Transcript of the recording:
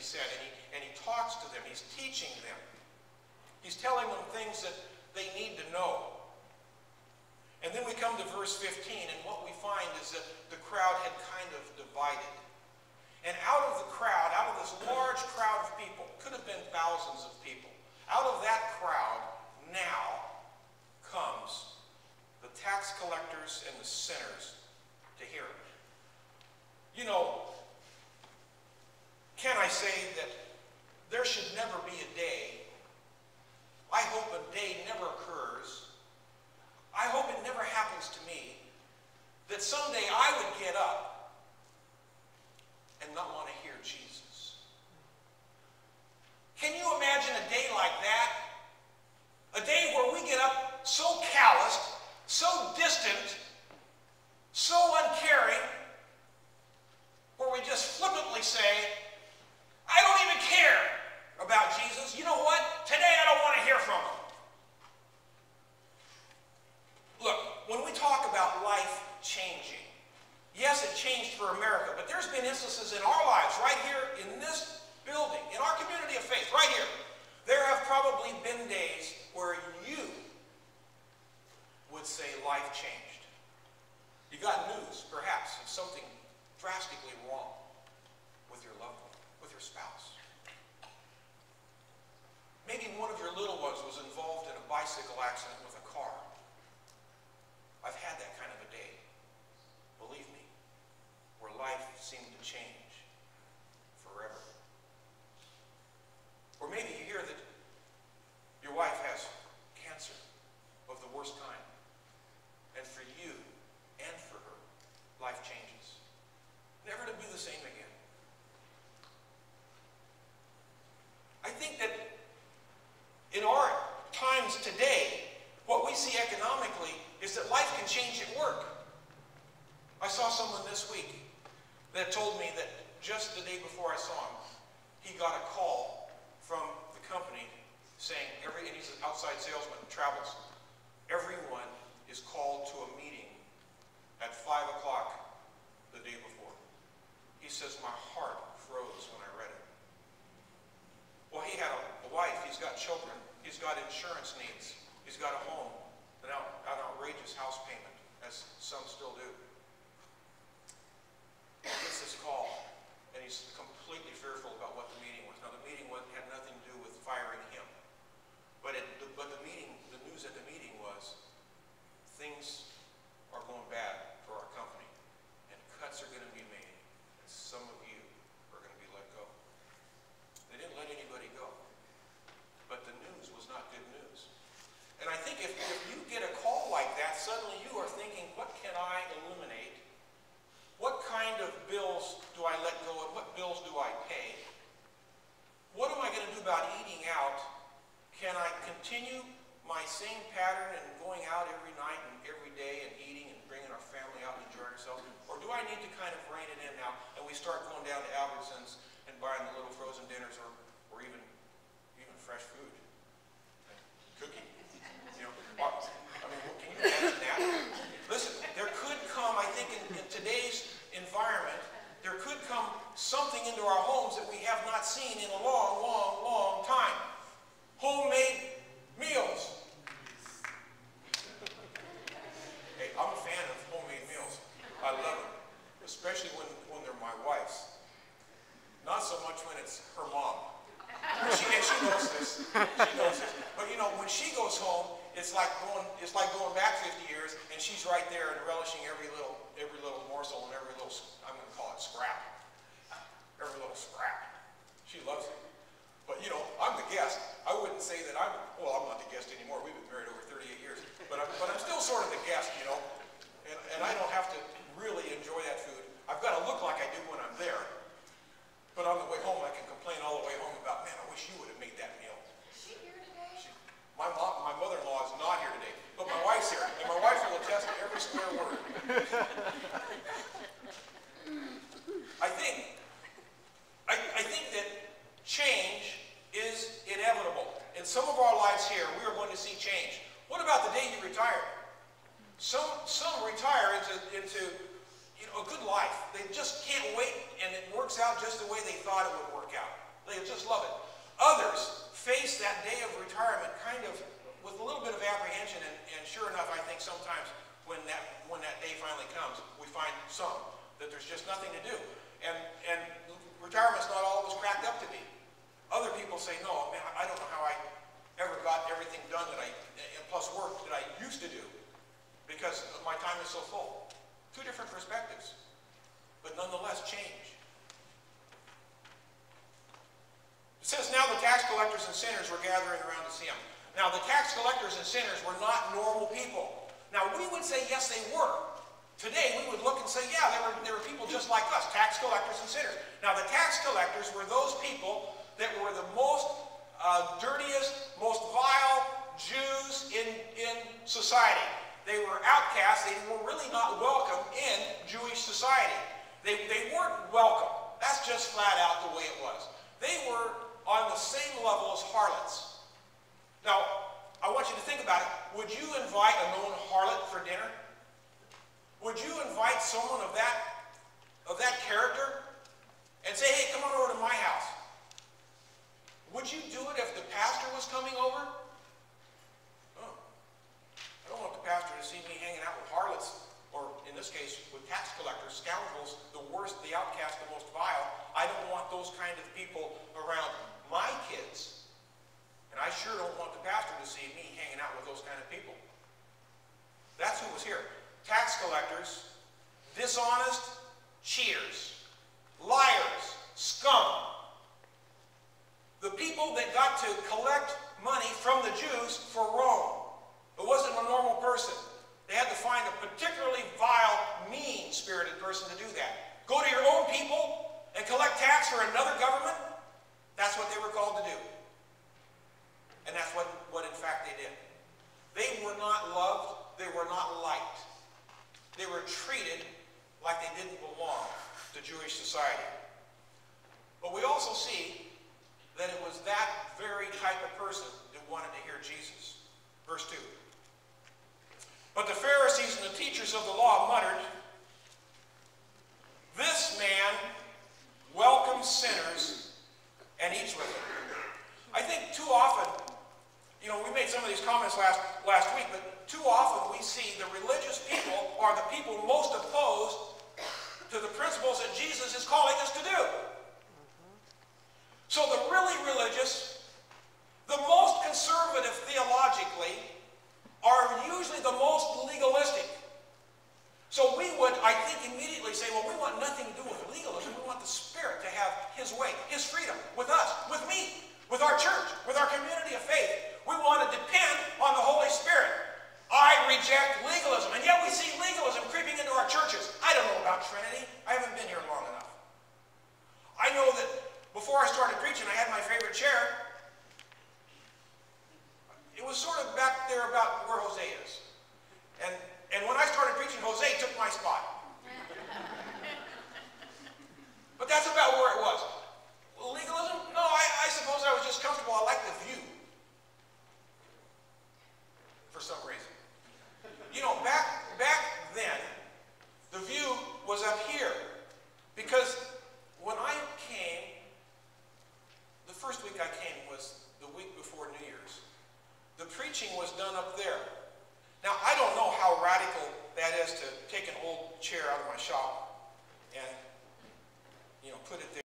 he said, and he talks to them. He's teaching them. He's telling them things that they need to know. And then we come to verse 15, and what we find is that the crowd had kind of divided. And out of the crowd, out of this large crowd of people, could have been thousands of people, out of that crowd now comes the tax collectors and the sinners to hear it. You know, can I say that there should never be a day, I hope a day never occurs, I hope it never happens to me, that someday I would get up and not want to hear Jesus. Can you imagine a day like that? A day where we get up so calloused, so distant, so uncaring, where we just flippantly say, I don't even care about Jesus. You know what? Today I don't want to hear from him. Look, when we talk about life changing, yes, it changed for America, but there's been instances in our lives, right here in this building, in our community of faith, right here, there have probably been days where you would say life changed. You got news, perhaps, of something drastically wrong with your loved one, with your spouse. Maybe one of your little ones was involved in a bicycle accident with a car. I've had that kind of a day, believe me, where life seemed to change forever. Or maybe you hear that your wife has cancer of the worst kind, and for you and for her, life changes, never to be the same again. I think that in our times today, what we see economically is that life can change at work. I saw someone this week that told me that just the day before I saw him, he got a call from the company saying, and he's an outside salesman, travels, everyone is called to a meeting at 5 o'clock the day before. He says, my heart froze when I read it. Well, he had a wife, he's got children, he's got insurance needs, he's got a home, an outrageous house payment, as some still do. He gets this call, and he's completely fearful about what the meeting was. Now, the meeting had nothing to do with firing him, but the meeting, the news at the meeting was, things are going bad for our company, and cuts are going to be made, and some of you are going to be let go. They didn't let anybody go, but the news was not good news. And I think if you get a call like that, suddenly you are thinking, what can I eliminate? What kind of bills do I let go of? What bills do I pay? What am I going to do about eating out? Can I continue my same pattern and going out every night and every day and eating and bringing our family out and enjoying ourselves? Or do I need to kind of rein it in now and we start going down to Albertsons and buying the little frozen dinners or even fresh food and cooking? You know, I mean, can you imagine that? Listen, there could come, I think in today's environment, there could come something into our homes that we have not seen in a long, long, long time. Homemade meals. Hey, I'm a fan of homemade meals. I love them, especially when they're my wife's. Not so much when it's her mom. She knows this. She knows this. But you know, when she goes home, it's like going back 50 years, and she's right there and relishing every little morsel and every little, I'm going to call it scrap. Every little scrap. She loves it. But you know, I'm the guest. I wouldn't say that I'm not the guest anymore. We've been married over 38 years. But I'm still sort of the guest, you know. And I don't have to really enjoy that food. I've got to look like I do when I'm there. But on the way home, I can complain all the way home about, man, I wish you would have made that meal. Is she here today? My mother-in-law is not here today, but my wife's here, and my wife will attest to every square word. I think that change is inevitable. In some of our lives here, we are going to see change. What about the day you retire? Some retire into a good life. They just can't wait, and it works out just the way they thought it would work out. They just love it. Others face that day of retirement kind of with a little bit of apprehension, and sure enough, I think sometimes when that day finally comes, we find some that there's just nothing to do. And retirement's not all it was cracked up to be. Other people say, no, man, I don't know how I ever got everything done that plus work that I used to do because my time is so full. Two different perspectives, but nonetheless change. It says, now the tax collectors and sinners were gathering around to see him. Now the tax collectors and sinners were not normal people. Now we would say, yes, they were. Today we would look and say, yeah, they were people just like us, tax collectors and sinners. Now the tax collectors were those people that were the most dirtiest, most vile Jews in society. They were outcasts. They were really not welcome in Jewish society. They weren't welcome. That's just flat out the way it was. They were on the same level as harlots. Now, I want you to think about it. Would you invite a known harlot for dinner? Would you invite someone of that character and say, hey, come on over to my house? Would you do it if the pastor was coming over? Oh, I don't want the pastor to see me hanging out with harlots, or in this case, with tax collectors, scoundrels, the worst, the outcast, the most vile. I don't want those kind of people around my kids. And I sure don't want the pastor to see me hanging out with those kind of people. That's who was here. Tax collectors, dishonest, cheaters, liars, scum. The people that got to collect money from the Jews for Rome. It wasn't a normal person. They had to find a particularly vile, mean-spirited person to do that. Go to your own people and collect tax for another government? That's what they were called to do. And that's what in fact they did. They were not loved. They were not liked. They were treated like they didn't belong to Jewish society. But we also see that it was that very type of person that wanted to hear Jesus. Verse 2. But the Pharisees and the teachers of the law muttered, this man welcomes sinners and eats with them. I think too often, we made some of these comments last week, but too often we see the religious people are the people most opposed to the principles that Jesus is calling us to do. So the really religious, the most conservative theologically, are usually the most legalistic. So we would, I think, immediately say, well, we want nothing to do with legalism. We want the Spirit to have His way, His freedom, with us, with me, with our church, with our community of faith. We want to depend on the Holy Spirit. I reject legalism. And yet we see legalism creeping into our churches. I don't know about Trinity. I haven't been here long enough.